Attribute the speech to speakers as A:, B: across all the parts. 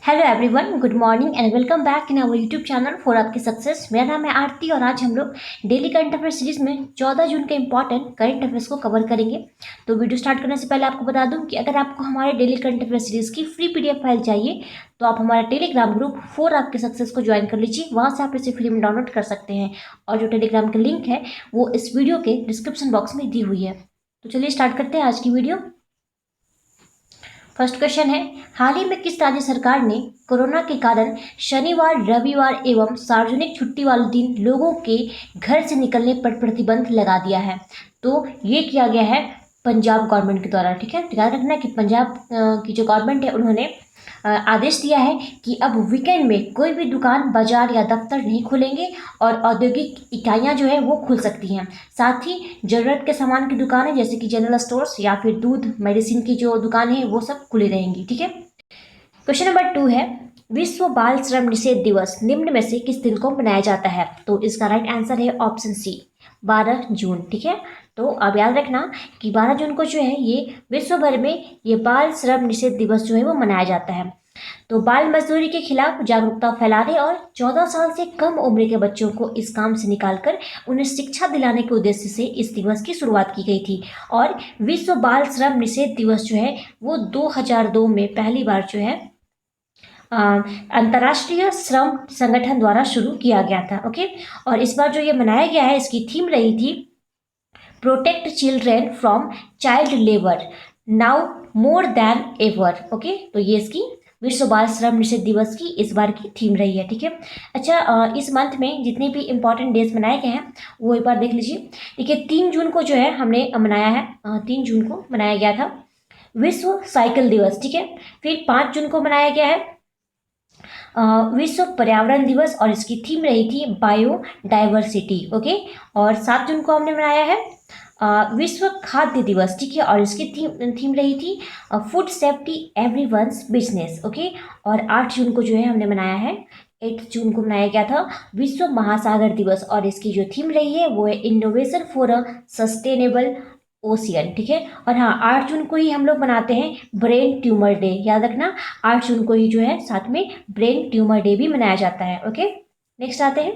A: Hello everyone, good morning and welcome back in our YouTube channel for आपकी success. मेरा नाम है आरती और आज हम लोग डेली करंट अफेयर सीरीज में 14 जून के इंपॉर्टेंट करंट अफेयर्स को कवर करेंगे। तो वीडियो स्टार्ट करने से पहले आपको बता दूं कि अगर आपको हमारे डेली करंट अफेयर सीरीज की फ्री पीडीएफ फाइल चाहिए तो आप हमारा टेलीग्राम ग्रुप फॉर आपकी सक्सेस को ज्वाइन कर लीजिए। वहाँ से आप इसे फ्री में डाउनलोड कर सकते हैं और जो टेलीग्राम का लिंक है वो इस वीडियो के डिस्क्रिप्शन बॉक्स में दी हुई है। तो चलिए स्टार्ट करते हैं आज की वीडियो। फर्स्ट क्वेश्चन है, हाल ही में किस राज्य सरकार ने कोरोना के कारण शनिवार, रविवार एवं सार्वजनिक छुट्टी वाले दिन लोगों के घर से निकलने पर प्रतिबंध लगा दिया है? तो ये किया गया है पंजाब गवर्नमेंट के द्वारा। ठीक है, ध्यान रखना कि पंजाब की जो गवर्नमेंट है उन्होंने आदेश दिया है कि अब वीकेंड में कोई भी दुकान, बाजार या दफ्तर नहीं खुलेंगे और औद्योगिक इकाइयां जो है वो खुल सकती हैं। साथ ही जरूरत के सामान की दुकानें जैसे कि जनरल स्टोर्स या फिर दूध, मेडिसिन की जो दुकानें हैं वो सब खुली रहेंगी। ठीक है, क्वेश्चन नंबर 2 है, विश्व बाल श्रम निषेध दिवस निम्न में से किस दिन को मनाया जाता है? तो इसका राइट आंसर है ऑप्शन सी, 12 जून। ठीक है, तो अब याद रखना कि 12 जून को जो है ये विश्व भर में ये बाल श्रम निषेध दिवस जो है वो मनाया जाता है। तो बाल मजदूरी के खिलाफ जागरूकता फैलाने और 14 साल से कम उम्र के बच्चों को इस काम से निकालकर उन्हें शिक्षा दिलाने के उद्देश्य से इस दिवस की शुरुआत की गई थी। और विश्व बाल श्रम निषेध दिवस जो है वो 2002 में पहली बार जो है अंतर्राष्ट्रीय श्रम संगठन द्वारा शुरू किया गया था। ओके, और इस बार जो ये मनाया गया है इसकी थीम रही थी protect children from child labour now more than ever. Okay, तो ये इसकी विश्व बाल श्रम निषेध दिवस की इस बार की थीम रही है। ठीक है, अच्छा, इस मंथ में जितने भी इंपॉर्टेंट डेज मनाए गए हैं वो एक बार देख लीजिए। देखिए, 3 जून को जो है हमने मनाया है, 3 जून को मनाया गया था विश्व साइकिल दिवस। ठीक है, फिर 5 जून को मनाया गया है विश्व पर्यावरण दिवस और इसकी थीम रही थी बायोडाइवर्सिटी। ओके, और 7 जून को हमने मनाया है विश्व खाद्य दिवस। ठीक है, और इसकी थीम रही थी food safety everyone's business. Okay, और 8 जून को जो है हमने मनाया है 8 जून को मनाया गया था विश्व महासागर दिवस और इसकी जो थीम रही है वो है innovation for a sustainable ocean. ठीक है, और हाँ, 8 जून को ही हम लोग मनाते हैं ब्रेन ट्यूमर डे। याद रखना, 8 जून को ही जो है साथ में ब्रेन ट्यूमर डे भी मनाया जाता है। ओके, नेक्स्ट आते हैं,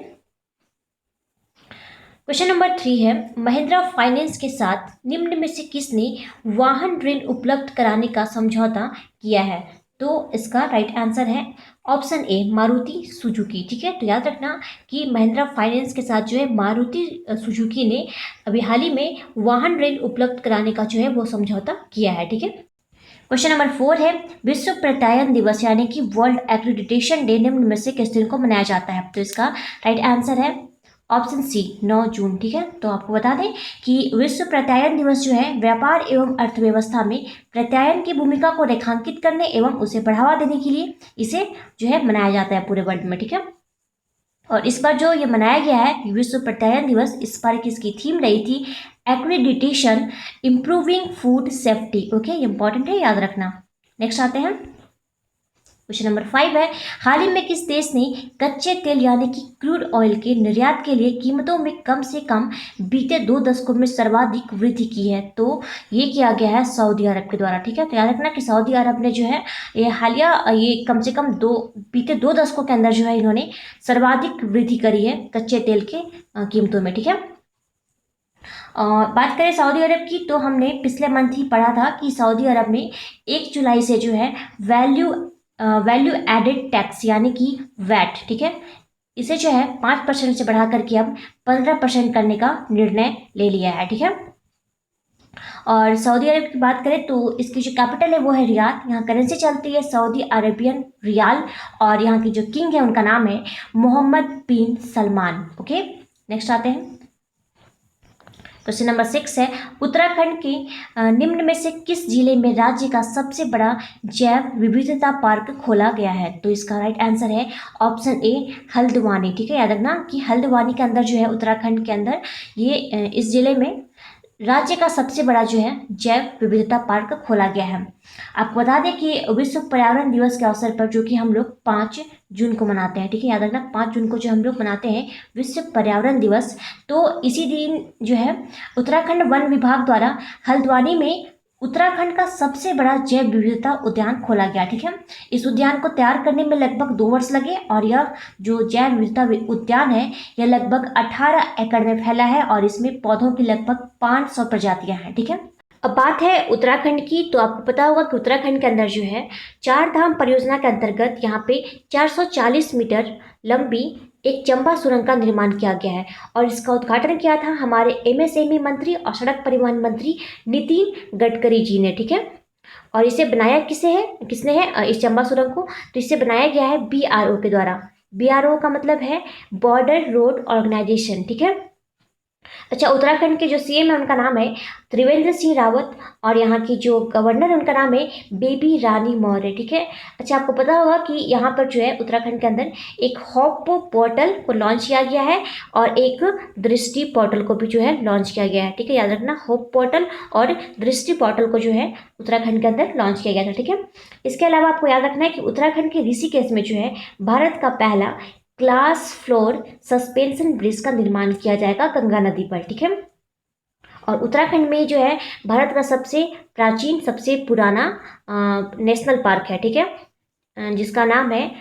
A: क्वेश्चन नंबर 3 है, महिंद्रा फाइनेंस के साथ निम्न में से किसने वाहन ऋण उपलब्ध कराने का समझौता किया है? तो इसका राइट आंसर है ऑप्शन ए, मारुति सुजुकी। ठीक है, तो याद रखना कि महिंद्रा फाइनेंस के साथ जो है मारुति सुजुकी ने अभी हाल ही में वाहन ऋण उपलब्ध कराने का जो है वो समझौता किया है। ठीक है, क्वेश्चन नंबर 4 है, विश्व प्रत्यायन दिवस यानी कि वर्ल्ड एक्रीडिटेशन डे निम्न में से किस दिन को मनाया जाता है? तो इसका राइट आंसर है ऑप्शन सी, 9 जून। ठीक है, तो आपको बता दें कि विश्व प्रत्यायन दिवस जो है व्यापार एवं अर्थव्यवस्था में प्रत्यायन की भूमिका को रेखांकित करने एवं उसे बढ़ावा देने के लिए इसे जो है मनाया जाता है पूरे वर्ल्ड में। ठीक है, और इस बार जो ये मनाया गया है विश्व प्रत्यायन दिवस, इस बार की इसकी थीम रही थी accreditation improving food safety. Okay, important है, याद रखना। नेक्स्ट आते हैं, क्वेश्चन नंबर 5 है, हाल ही में किस देश ने कच्चे तेल यानी कि क्रूड ऑयल के निर्यात के लिए कीमतों में कम से कम बीते 2 दशकों में सर्वाधिक वृद्धि की है? तो ये किया गया है सऊदी अरब के द्वारा। ठीक है, तो याद रखना कि सऊदी अरब ने जो है ये हालिया ये कम से कम बीते 2 दशकों के अंदर जो है इन्होंने सर्वाधिक वृद्धि करी है कच्चे तेल के कीमतों में। ठीक है, बात करें सऊदी अरब की तो हमने पिछले मंथ ही पढ़ा था कि सऊदी अरब ने 1 जुलाई से जो है वैल्यू एडेड टैक्स यानी कि वैट, ठीक है, इसे जो है 5% से बढ़ा करके अब 15% करने का निर्णय ले लिया है। ठीक है, और सऊदी अरब की बात करें तो इसकी जो कैपिटल है वो है रियाद। यहाँ करेंसी चलती है सऊदी अरेबियन रियाल और यहाँ की जो किंग है उनका नाम है मोहम्मद बिन सलमान। ओके, नेक्स्ट आते हैं, क्वेश्चन नंबर 6 है, उत्तराखंड के निम्न में से किस जिले में राज्य का सबसे बड़ा जैव विविधता पार्क खोला गया है? तो इसका राइट आंसर है ऑप्शन ए, हल्द्वानी। ठीक है, याद रखना कि हल्द्वानी के अंदर जो है उत्तराखंड के अंदर ये इस जिले में राज्य का सबसे बड़ा जो है जैव विविधता पार्क खोला गया है। आपको बता दें कि विश्व पर्यावरण दिवस के अवसर पर जो कि हम लोग 5 जून को मनाते हैं। ठीक है, याद रखना 5 जून को जो हम लोग मनाते हैं विश्व पर्यावरण दिवस, तो इसी दिन जो है उत्तराखंड वन विभाग द्वारा हल्द्वानी में उत्तराखंड का सबसे बड़ा जैव विविधता उद्यान खोला गया। ठीक है, इस उद्यान को तैयार करने में लगभग 2 वर्ष लगे और यह जो जैव विविधता उद्यान है यह लगभग 18 एकड़ में फैला है और इसमें पौधों की लगभग 500 प्रजातियां हैं। ठीक है, अब बात है उत्तराखंड की, तो आपको पता होगा कि उत्तराखंड के अंदर जो है चार धाम परियोजना के अंतर्गत यहाँ पे 440 मीटर लंबी एक चंबा सुरंग का निर्माण किया गया है और इसका उद्घाटन किया था हमारे एमएसएमई मंत्री और सड़क परिवहन मंत्री नितिन गडकरी जी ने। ठीक है, और इसे बनाया किसने है इस चंबा सुरंग को, तो इसे बनाया गया है बीआरओ के द्वारा। बीआरओ का मतलब है बॉर्डर रोड ऑर्गेनाइजेशन। ठीक है, अच्छा, उत्तराखंड के जो सीएम है उनका नाम है त्रिवेंद्र सिंह रावत और यहाँ की जो गवर्नर है उनका नाम है बेबी रानी मौर्य। ठीक है, अच्छा, आपको पता होगा कि यहाँ पर जो है उत्तराखंड के अंदर एक हॉप पोर्टल को लॉन्च किया गया है और एक दृष्टि पोर्टल को भी जो है लॉन्च किया गया है। ठीक है, याद रखना, होप पोर्टल और दृष्टि पोर्टल को जो है उत्तराखंड के अंदर लॉन्च किया गया था। ठीक है, इसके अलावा आपको याद रखना है कि उत्तराखंड के ऋषिकेश में जो है भारत का पहला ग्लास फ्लोर सस्पेंशन ब्रिज का निर्माण किया जाएगा गंगा नदी पर। ठीक है, और उत्तराखंड में जो है भारत का सबसे प्राचीन सबसे पुराना नेशनल पार्क है। ठीक है, जिसका नाम है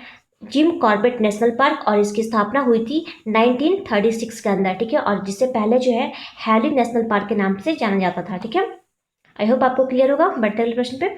A: जिम कॉर्बेट नेशनल पार्क और इसकी स्थापना हुई थी 1936 के अंदर। ठीक है, और जिससे पहले जो है हैली नेशनल पार्क के नाम से जाना जाता था। ठीक है, आई होप आपको क्लियर होगा। बढ़ते अगले प्रश्न पे।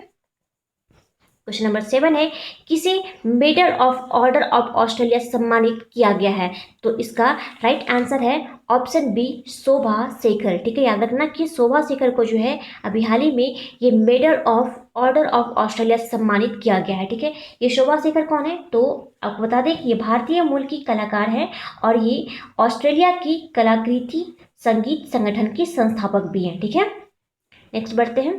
A: क्वेश्चन नंबर 7 है, किसे medal of order of Australia सम्मानित किया गया है, तो इसका राइट आंसर है ऑप्शन बी शोभा शेखर। ठीक है, याद रखना कि शोभा शेखर को जो है अभी हाल ही में ये medal of order of Australia सम्मानित किया गया है। ठीक है, ये शोभा शेखर कौन है, तो आपको बता दें कि ये भारतीय मूल की कलाकार है और ये ऑस्ट्रेलिया की कलाकृति संगीत संगठन की संस्थापक भी हैं। ठीक है, नेक्स्ट बढ़ते हैं।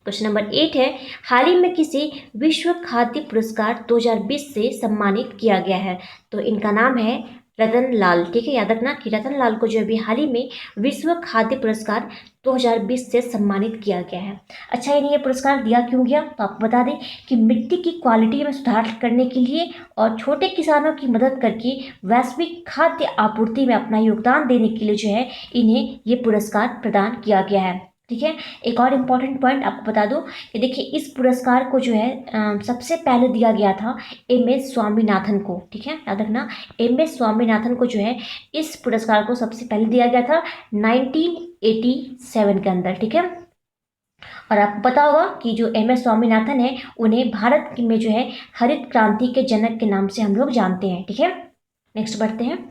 A: क्वेश्चन नंबर 8 है, हाल ही में किसे विश्व खाद्य पुरस्कार 2020 से सम्मानित किया गया है, तो इनका नाम है रतन लाल। ठीक है, याद रखना कि रतन लाल को जो अभी हाल ही में विश्व खाद्य पुरस्कार 2020 से सम्मानित किया गया है। अच्छा, इन्हें ये पुरस्कार दिया क्यों गया, तो आपको बता दें कि मिट्टी की क्वालिटी में सुधार करने के लिए और छोटे किसानों की मदद करके वैश्विक खाद्य आपूर्ति में अपना योगदान देने के लिए जो है इन्हें ये पुरस्कार प्रदान किया गया है। ठीक है, एक और इम्पॉर्टेंट पॉइंट आपको बता दूं कि देखिए इस पुरस्कार को जो है सबसे पहले दिया गया था एमएस स्वामीनाथन को। ठीक है, याद रखना, एमएस स्वामीनाथन को जो है इस पुरस्कार को सबसे पहले दिया गया था 1987 के अंदर। ठीक है, और आपको पता होगा कि जो एमएस स्वामीनाथन है उन्हें भारत में जो है हरित क्रांति के जनक के नाम से हम लोग जानते हैं। ठीक है, नेक्स्ट बढ़ते हैं।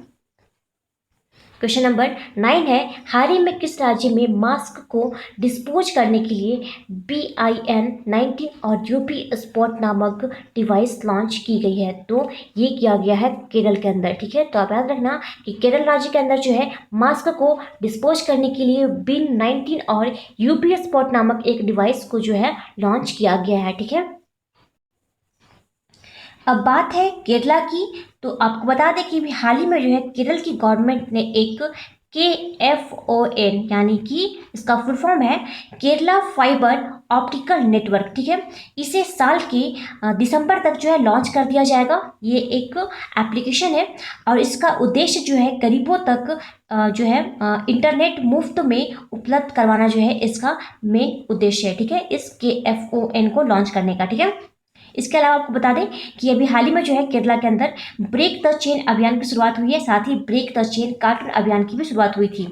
A: क्वेश्चन नंबर 9 है, हाल ही में किस राज्य में मास्क को डिस्पोज करने के लिए BIN-19 और यूपी स्पॉट नामक डिवाइस लॉन्च की गई है, तो ये किया गया है केरल के अंदर। ठीक है, तो आप याद रखना कि केरल राज्य के अंदर जो है मास्क को डिस्पोज करने के लिए BIN-19 और यूपी स्पॉट नामक एक डिवाइस को जो है लॉन्च किया गया है। ठीक है, अब बात है केरला की, तो आपको बता दें कि हाल ही में जो है केरल की गवर्नमेंट ने एक KFON यानी कि इसका फुल फॉर्म है केरला फाइबर ऑप्टिकल नेटवर्क। ठीक है, इसे साल के दिसंबर तक जो है लॉन्च कर दिया जाएगा। ये एक एप्लीकेशन है और इसका उद्देश्य जो है गरीबों तक जो है इंटरनेट मुफ्त में उपलब्ध करवाना जो है इसका मेन उद्देश्य है। ठीक है, इस KFON को लॉन्च करने का। ठीक है, इसके अलावा आपको बता दें कि अभी हाल ही में जो है केरला के अंदर ब्रेक द चेन अभियान की शुरुआत हुई है, साथ ही ब्रेक द चेन कार्टून अभियान की भी शुरुआत हुई थी।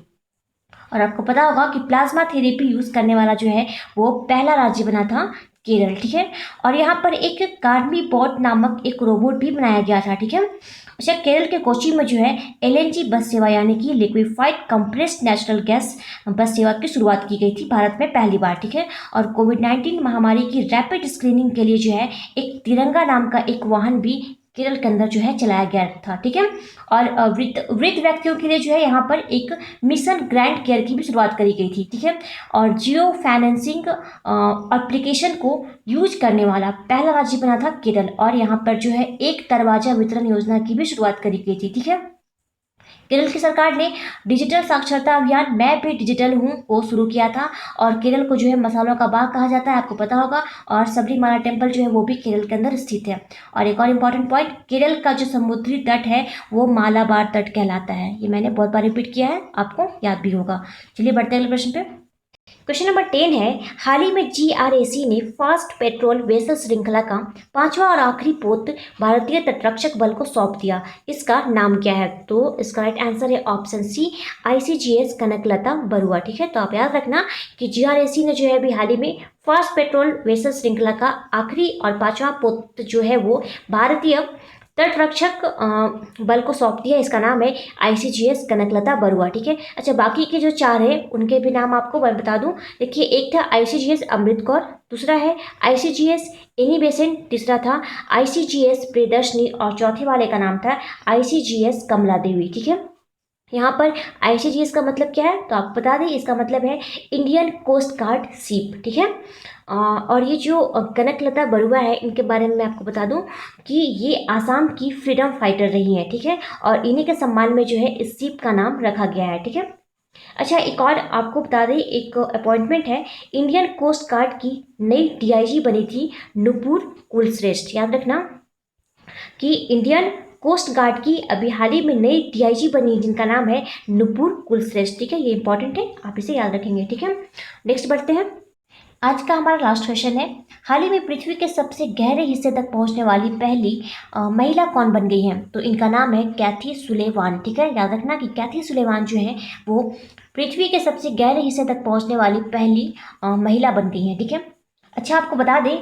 A: और आपको पता होगा कि प्लाज्मा थेरेपी यूज करने वाला जो है वो पहला राज्य बना था केरल। ठीक है, और यहाँ पर एक कार्मी बॉट नामक एक रोबोट भी बनाया गया था। ठीक है, अच्छा, केरल के कोची में जो है LNG बस सेवा यानी कि लिक्विफाइड कंप्रेस्ड नेचुरल गैस बस सेवा की शुरुआत की गई थी भारत में पहली बार। ठीक है, और कोविड-19 महामारी की रैपिड स्क्रीनिंग के लिए जो है एक तिरंगा नाम का एक वाहन भी केरल के अंदर जो है चलाया गया था। ठीक है, और वृद्ध व्यक्तियों के लिए जो है यहाँ पर एक मिशन ग्रैंड केयर की भी शुरुआत करी गई थी। ठीक है, और जियो फाइनेंसिंग एप्लीकेशन को यूज करने वाला पहला राज्य बना था केरल और यहाँ पर जो है एक दरवाजा वितरण योजना की भी शुरुआत करी गई थी। ठीक है, केरल की सरकार ने डिजिटल साक्षरता अभियान मैं भी डिजिटल हूँ को शुरू किया था और केरल को जो है मसालों का बाग कहा जाता है, आपको पता होगा, और सबरीमाला टेम्पल जो है वो भी केरल के अंदर स्थित है। और एक और इम्पॉर्टेंट पॉइंट, केरल का जो समुद्री तट है वो मालाबार तट कहलाता है। ये मैंने बहुत बार रिपीट किया है, आपको याद भी होगा। चलिए बढ़ते हैं अगले प्रश्न पे। क्वेश्चन नंबर 10 है, हाल ही में जीआरएसी ने फास्ट पेट्रोल वेसल श्रृंखला का 5वां और आखिरी पोत भारतीय तटरक्षक बल को सौंप दिया। इसका नाम क्या है? तो इसका राइट आंसर है option C, ICGS Kanaklata Barua. ठीक है, तो आप याद रखना कि जीआरएसी ने जो है अभी हाल ही में फास्ट पेट्रोल वेसल श्रृंखला का आखिरी और 5वां पोत जो है वो भारतीय तटरक्षक बल को सौंप दिया। इसका नाम है आईसीजीएस कनकलता बरुआ। ठीक है, अच्छा बाकी के जो 4 हैं उनके भी नाम आपको मैं बता दूं। देखिए, एक था आईसीजीएस अमृत कौर, दूसरा है आईसीजीएस एनी बेसेंट, तीसरा था आईसीजीएस प्रियदर्शनी और चौथे वाले का नाम था आईसीजीएस कमला देवी। ठीक है, यहाँ पर आईसीजीएस का मतलब क्या है तो आपको बता दें, इसका मतलब है इंडियन कोस्ट गार्ड शिप। ठीक है, और ये जो कनकलता बरुआ है इनके बारे में मैं आपको बता दूं कि ये आसाम की फ्रीडम फाइटर रही हैं। ठीक है, और इन्हीं के सम्मान में जो है इस शिप का नाम रखा गया है। ठीक है, अच्छा एक और आपको बता दें, एक अपॉइंटमेंट है, इंडियन कोस्ट गार्ड की नई डीआईजी बनी थी नुपुर कुलश्रेष्ठ। याद रखना कि इंडियन कोस्ट गार्ड की अभी हाल ही में नई डीआईजी बनी जिनका नाम है नुपुर कुलश्रेष्ठ। ठीक है, ये इंपॉर्टेंट है, आप इसे याद रखेंगे। ठीक है, नेक्स्ट बढ़ते हैं। आज का हमारा लास्ट क्वेश्चन है, हाल ही में पृथ्वी के सबसे गहरे हिस्से तक पहुंचने वाली पहली महिला कौन बन गई है? तो इनका नाम है कैथी सुलेवान। ठीक है, याद रखना कि कैथी सुलेवान जो है वो पृथ्वी के सबसे गहरे हिस्से तक पहुंचने वाली पहली महिला बन गई है। ठीक है, अच्छा आपको बता दें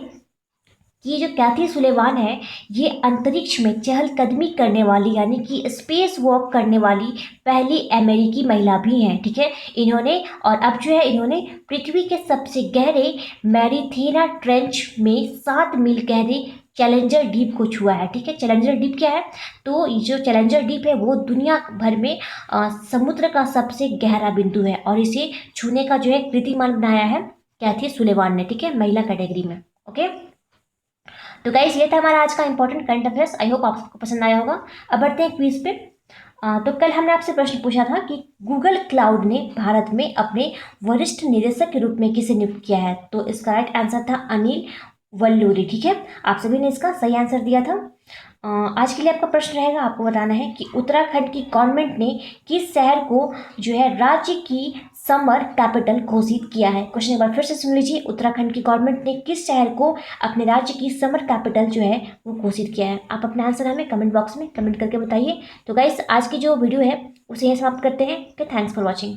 A: कि ये जो कैथी सुलेवान है ये अंतरिक्ष में चहलकदमी करने वाली यानी कि स्पेस वॉक करने वाली पहली अमेरिकी महिला भी हैं। ठीक है, इन्होंने और अब जो है इन्होंने पृथ्वी के सबसे गहरे मैरीथेना ट्रेंच में 7 मील गहरे चैलेंजर डीप को छुआ है। ठीक है, चैलेंजर डीप क्या है? तो ये जो चैलेंजर डीप है वो दुनिया भर में समुद्र का सबसे गहरा बिंदु है और इसे छूने का जो है कीर्तिमान बनाया है कैथी सुलेवान ने। ठीक है, महिला कैटेगरी में। ओके, तो गाइस ये था हमारा आज का important current affairs. I hope आपको पसंद आया होगा। अब बढ़ते हैं क्विज पे। तो कल हमने आपसे प्रश्न पूछा था कि गूगल क्लाउड ने भारत में अपने वरिष्ठ निदेशक के रूप में किसे नियुक्त किया है? तो इसका राइट आंसर था अनिल वल्लूरी। ठीक है, आप सभी ने इसका सही आंसर दिया था। आज के लिए आपका प्रश्न रहेगा, आपको बताना है कि उत्तराखंड की गवर्नमेंट ने किस शहर को जो है राज्य की समर कैपिटल घोषित किया है? क्वेश्चन एक बार फिर से सुन लीजिए, उत्तराखंड की गवर्नमेंट ने किस शहर को अपने राज्य की समर कैपिटल जो है वो घोषित किया है? आप अपना आंसर हमें कमेंट बॉक्स में कमेंट करके बताइए। तो गाइस आज की जो वीडियो है उसे यहीं समाप्त करते हैं। Thanks for watching.